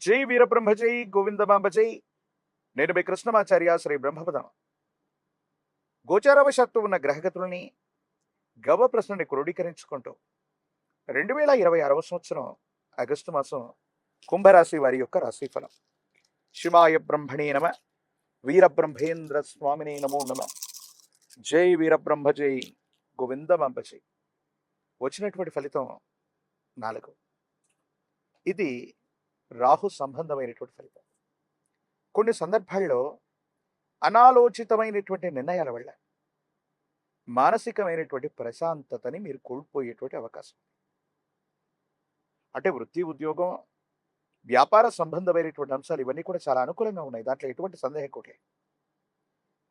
జై వీరబ్రహ్మ జై గోవిందమాంబ జై. నేను మీ కృష్ణమాచార్య శ్రీ బ్రహ్మపదం. గోచారవశాత్తు ఉన్న గ్రహగతుల్ని గవ ప్రశ్నని క్రోడీకరించుకుంటూ 2026 సంవత్సరం ఆగస్టు మాసం కుంభరాశి వారి యొక్క రాశిఫలం. శివాయ బ్రహ్మణే నమ. వీరబ్రహ్మేంద్ర స్వామినే నమో నమ. జై వీరబ్రహ్మ జై గోవిందమాంబ జై. వచ్చినటువంటి ఫలితం 4. ఇది రాహు సంబంధమైనటువంటి ఫలితం. కొన్ని సందర్భాల్లో అనాలోచితమైనటువంటి నిర్ణయాల వల్ల మానసికమైనటువంటి ప్రశాంతతని మీరు కోల్పోయేటువంటి అవకాశం. అంటే వృత్తి, ఉద్యోగం, వ్యాపార సంబంధమైనటువంటి అంశాలు ఇవన్నీ కూడా చాలా అనుకూలంగా ఉన్నాయి. దాంట్లో ఎటువంటి సందేహం కూడా లేదు.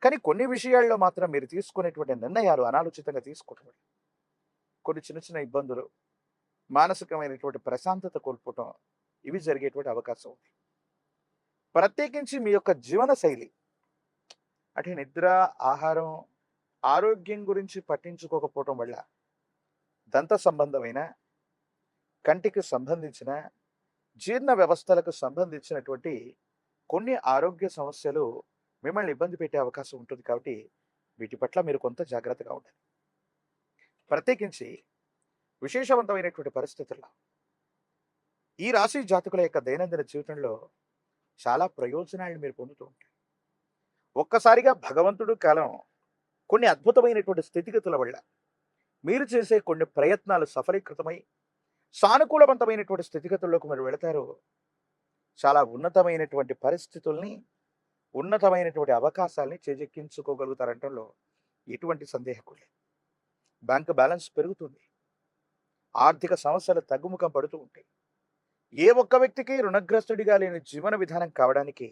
కానీ కొన్ని విషయాల్లో మాత్రం మీరు తీసుకునేటువంటి నిర్ణయాలు అనాలోచితంగా తీసుకోవటం వల్ల కొన్ని చిన్న చిన్న ఇబ్బందులు, మానసికమైనటువంటి ప్రశాంతత కోల్పోవటం ఇవి జరిగేటువంటి అవకాశం ఉంది. ప్రత్యేకించి మీ యొక్క జీవన శైలి అంటే నిద్ర, ఆహారం, ఆరోగ్యం గురించి పట్టించుకోకపోవటం వల్ల దంత సంబంధమైన, కంటికి సంబంధించిన, జీర్ణ వ్యవస్థలకు సంబంధించినటువంటి కొన్ని ఆరోగ్య సమస్యలు మిమ్మల్ని ఇబ్బంది పెట్టే అవకాశం ఉంటుంది. కాబట్టి వీటి పట్ల మీరు కొంత జాగ్రత్తగా ఉండాలి. ప్రత్యేకించి విశేషవంతమైనటువంటి పరిస్థితుల్లో ఈ రాశి జాతకుల యొక్క దైనందిన జీవితంలో చాలా ప్రయోజనాలను మీరు పొందుతూ ఉంటారు. ఒక్కసారిగా భగవంతుడు కాలం కొన్ని అద్భుతమైనటువంటి స్థితిగతుల వల్ల మీరు చేసే కొన్ని ప్రయత్నాలు సఫలీకృతమై సానుకూలవంతమైనటువంటి స్థితిగతుల్లోకి మీరు వెళతారు. చాలా ఉన్నతమైనటువంటి పరిస్థితుల్ని, ఉన్నతమైనటువంటి అవకాశాలని చేజెక్కించుకోగలుగుతారంటంలో ఎటువంటి సందేహం లేదు. బ్యాంక్ బ్యాలెన్స్ పెరుగుతుంది. ఆర్థిక సమస్యలు తగ్గుముఖం పడుతూ ఉంటాయి. ఏ ఒక్క వ్యక్తికి రుణగ్రస్తుడిగా లేని జీవన విధానం కావడానికి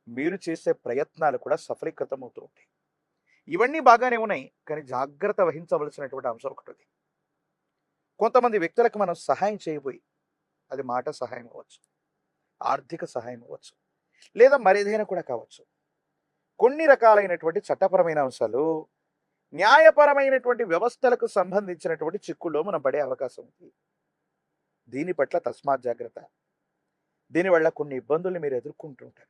మీరు చేసే ప్రయత్నాలు కూడా సఫలీకృతం అవుతూ ఉంటాయి. ఇవన్నీ బాగానే ఉన్నాయి, కానీ జాగ్రత్త వహించవలసినటువంటి అంశం ఒకటి ఉంది. కొంతమంది వ్యక్తులకు మనం సహాయం చేయబోయి, అది మాట సహాయం అవ్వచ్చు, ఆర్థిక సహాయం అవ్వచ్చు, లేదా మరేదైనా కూడా కావచ్చు. కొన్ని రకాలైనటువంటి చట్టపరమైన అంశాలు, న్యాయపరమైనటువంటి వ్యవస్థలకు సంబంధించినటువంటి చిక్కుల్లో మనం పడే అవకాశం ఉంది. దీని పట్ల తస్మాత్ జాగ్రత్త. దీనివల్ల కొన్ని ఇబ్బందుల్ని మీరు ఎదుర్కొంటూ ఉంటారు.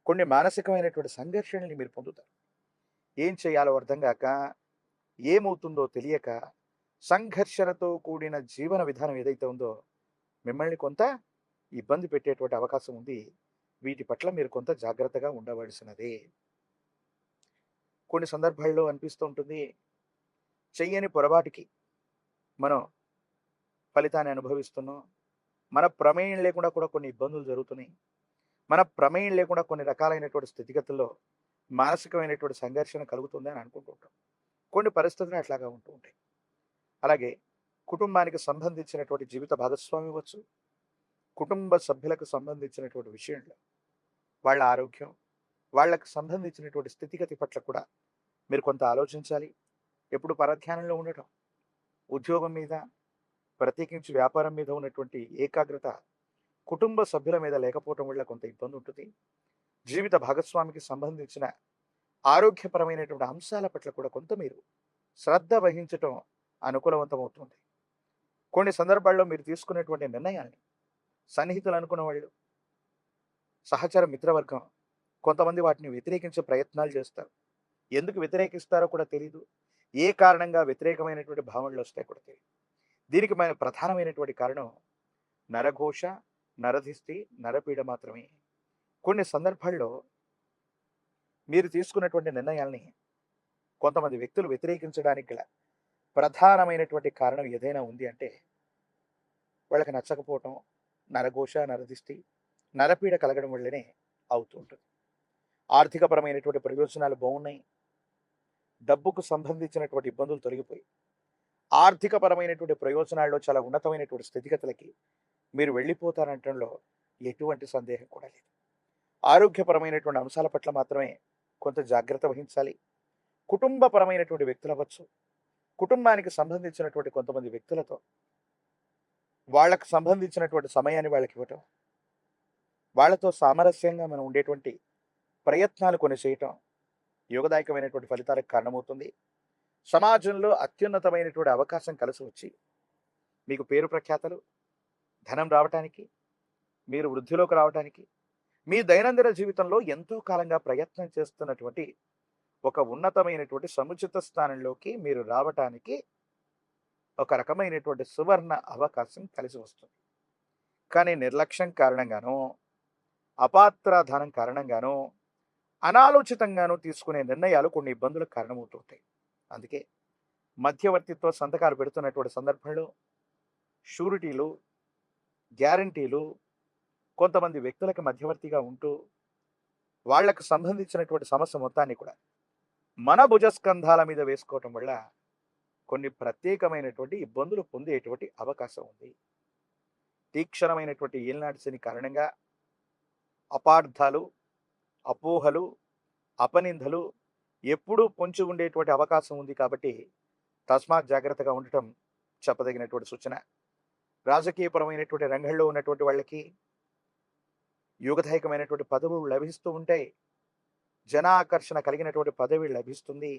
కొన్ని మానసికమైనటువంటి సంఘర్షణల్ని మీరు పొందుతారు. ఏం చేయాలో అర్థం కాక, ఏమవుతుందో తెలియక, సంఘర్షణతో కూడిన జీవన విధానం ఏదైతే ఉందో మిమ్మల్ని కొంత ఇబ్బంది పెట్టేటువంటి అవకాశం ఉంది. వీటి పట్ల మీరు కొంత జాగ్రత్తగా ఉండవలసినదే. కొన్ని సందర్భాల్లో అనిపిస్తూ ఉంటుంది, చెయ్యని పొరపాటుకి మనం ఫలితాన్ని అనుభవిస్తున్నాం. మన ప్రమేయం లేకుండా కూడా కొన్ని ఇబ్బందులు జరుగుతున్నాయి. మన ప్రమేయం లేకుండా కొన్ని రకాలైనటువంటి స్థితిగతుల్లో మానసికమైనటువంటి సంఘర్షణ కలుగుతుంది అని అనుకుంటూ ఉంటాం. కొన్ని పరిస్థితులు అట్లాగా ఉంటూ ఉంటాయి. అలాగే కుటుంబానికి సంబంధించినటువంటి జీవిత భాగస్వామి అవ్వచ్చు, కుటుంబ సభ్యులకు సంబంధించినటువంటి విషయంలో వాళ్ళ ఆరోగ్యం, వాళ్ళకు సంబంధించినటువంటి స్థితిగతి పట్ల కూడా మీరు కొంత ఆలోచించాలి. ఎప్పుడు పరధ్యానంలో ఉండటం, ఉద్యోగం మీద, ప్రత్యేకించి వ్యాపారం మీద ఉన్నటువంటి ఏకాగ్రత కుటుంబ సభ్యుల మీద లేకపోవటం వల్ల కొంత ఇబ్బంది ఉంటుంది. జీవిత భాగస్వామికి సంబంధించిన ఆరోగ్యపరమైనటువంటి అంశాల పట్ల కూడా కొంత మీరు శ్రద్ధ వహించటం అనుకూలవంతమవుతుంది. కొన్ని సందర్భాల్లో మీరు తీసుకునేటువంటి నిర్ణయాల్ని సన్నిహితులు అనుకున్న వాళ్ళు, సహచర మిత్రవర్గం కొంతమంది వాటిని వ్యతిరేకించే ప్రయత్నాలు చేస్తారు. ఎందుకు వ్యతిరేకిస్తారో కూడా తెలియదు. ఏ కారణంగా వ్యతిరేకమైనటువంటి భావనలు వస్తాయి కూడా తెలియదు. దీనికి మన ప్రధానమైనటువంటి కారణం నరఘోష, నరధిష్టి, నరపీడ మాత్రమే. కొన్ని సందర్భాల్లో మీరు తీసుకున్నటువంటి నిర్ణయాల్ని కొంతమంది వ్యక్తులు వ్యతిరేకించడానికి గల ప్రధానమైనటువంటి కారణం ఏదైనా ఉంది అంటే వాళ్ళకి నచ్చకపోవటం, నరఘోష, నరదిష్టి, నరపీడ కలగడం వల్లనే అవుతూ ఉంటుంది. ఆర్థికపరమైనటువంటి ప్రయోజనాలు బాగున్నాయి, డబ్బుకు సంబంధించినటువంటి ఇబ్బందులు తొలగిపోయి ఆర్థికపరమైనటువంటి ప్రయోజనాల్లో చాలా ఉన్నతమైనటువంటి స్థితిగతులకి మీరు వెళ్ళిపోతారంటంలో ఎటువంటి సందేహం కూడా లేదు. ఆరోగ్యపరమైనటువంటి అంశాల పట్ల మాత్రమే కొంత జాగ్రత్త వహించాలి. కుటుంబపరమైనటువంటి వ్యక్తులు అవ్వచ్చు, కుటుంబానికి సంబంధించినటువంటి కొంతమంది వ్యక్తులతో వాళ్ళకు సంబంధించినటువంటి సమయాన్ని వాళ్ళకి ఇవ్వటం, వాళ్ళతో సామరస్యంగా మనం ఉండేటువంటి ప్రయత్నాలు కొన్ని చేయటం యోగదాయకమైనటువంటి ఫలితాలకు కారణమవుతుంది. సమాజంలో అత్యున్నతమైనటువంటి అవకాశం కలిసి వచ్చి మీకు పేరు ప్రఖ్యాతలు, ధనం రావటానికి, మీరు వృద్ధిలోకి రావటానికి, మీ దైనందిన జీవితంలో ఎంతో కాలంగా ప్రయత్నం చేస్తున్నటువంటి ఒక ఉన్నతమైనటువంటి సముచిత స్థానంలోకి మీరు రావటానికి ఒక రకమైనటువంటి సువర్ణ అవకాశం కలిసి వస్తుంది. కానీ నిర్లక్ష్యం కారణంగానో, అపాత్రాధానం కారణంగానో, అనాలోచితంగానో తీసుకునే నిర్ణయాలు కొన్ని ఇబ్బందులకు కారణమవుతుంటాయి. అందుకే మధ్యవర్తిత్వ సంతకాలు పెడుతున్నటువంటి సందర్భంలో షూరిటీలు, గ్యారంటీలు కొంతమంది వ్యక్తులకు మధ్యవర్తిగా ఉంటూ వాళ్లకు సంబంధించినటువంటి సమస్య మొత్తాన్ని కూడా మన భుజస్కంధాల మీద వేసుకోవటం వల్ల కొన్ని ప్రత్యేకమైనటువంటి ఇబ్బందులు పొందేటువంటి అవకాశం ఉంది. తీక్షణమైనటువంటి ఏలినాటి శని కారణంగా అపార్థాలు, అపోహలు, అపనిందలు ఎప్పుడూ పొంచి ఉండేటువంటి అవకాశం ఉంది. కాబట్టి తస్మాత్ జాగ్రత్తగా ఉండటం చెప్పదగినటువంటి సూచన. రాజకీయపరమైనటువంటి రంగంలో ఉన్నటువంటి వాళ్ళకి యోగదాయకమైనటువంటి పదవులు లభిస్తూ ఉంటాయి. జనాకర్షణ కలిగినటువంటి పదవి లభిస్తుంది.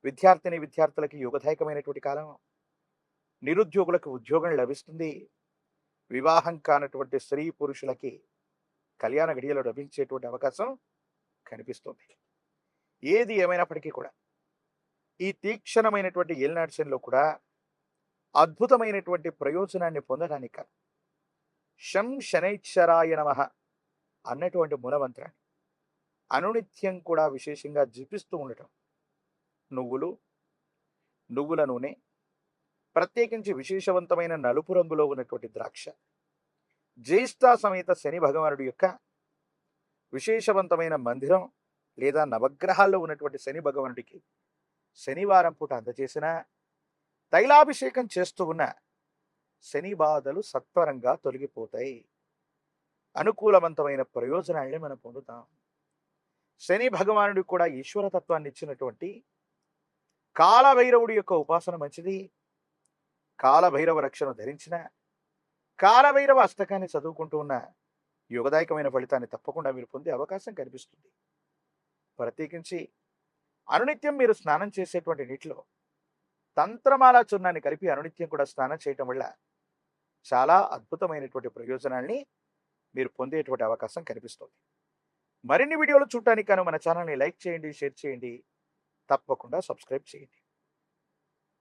విద్యార్థులకి యోగదాయకమైనటువంటి కాలం. నిరుద్యోగులకు ఉద్యోగం లభిస్తుంది. వివాహం కానటువంటి స్త్రీ పురుషులకి కళ్యాణ గడియలో లభించేటువంటి అవకాశం కనిపిస్తుంది. ఏది ఏమైనప్పటికీ కూడా ఈ తీక్షణమైనటువంటి ఏలినాటి శనిలో కూడా అద్భుతమైనటువంటి ప్రయోజనాన్ని పొందడానికి శం శనైశ్చరాయ నమః అన్నటువంటి మూలమంత్రాన్ని అనునిత్యం కూడా విశేషంగా జపిస్తూ ఉండటం, నువ్వుల నూనె, ప్రత్యేకించి విశేషవంతమైన నలుపు రంగులో ఉన్నటువంటి ద్రాక్ష, జ్యేష్ఠ సమేత శని భగవానుడి యొక్క విశేషవంతమైన మందిరం లేదా నవగ్రహాల్లో ఉన్నటువంటి శని భగవానుడికి శనివారం పూట అందజేసిన తైలాభిషేకం చేస్తూ ఉన్న శని బాధలు సత్వరంగా తొలగిపోతాయి. అనుకూలవంతమైన ప్రయోజనాల్ని మనం పొందుతాం. శని భగవానుడు కూడా ఈశ్వరతత్వాన్ని ఇచ్చినటువంటి కాలభైరవుడి యొక్క ఉపాసన మంచిది. కాలభైరవ రక్షణ ధరించిన, కాలభైరవ అష్టకాన్ని చదువుకుంటూ ఉన్న యోగదాయకమైన ఫలితాన్ని తప్పకుండా మీరు పొందే అవకాశం కనిపిస్తుంది. ప్రత్యేకించి అనునిత్యం మీరు స్నానం చేసేటువంటి నీటిలో తంత్రమాల చూర్ణాన్ని కలిపి అనునిత్యం కూడా స్నానం చేయటం వల్ల చాలా అద్భుతమైనటువంటి ప్రయోజనాల్ని మీరు పొందేటువంటి అవకాశం కనిపిస్తుంది. మరిన్ని వీడియోలు చూడటానికి మన ఛానల్ని లైక్ చేయండి, షేర్ చేయండి, తప్పకుండా సబ్స్క్రైబ్ చేయండి.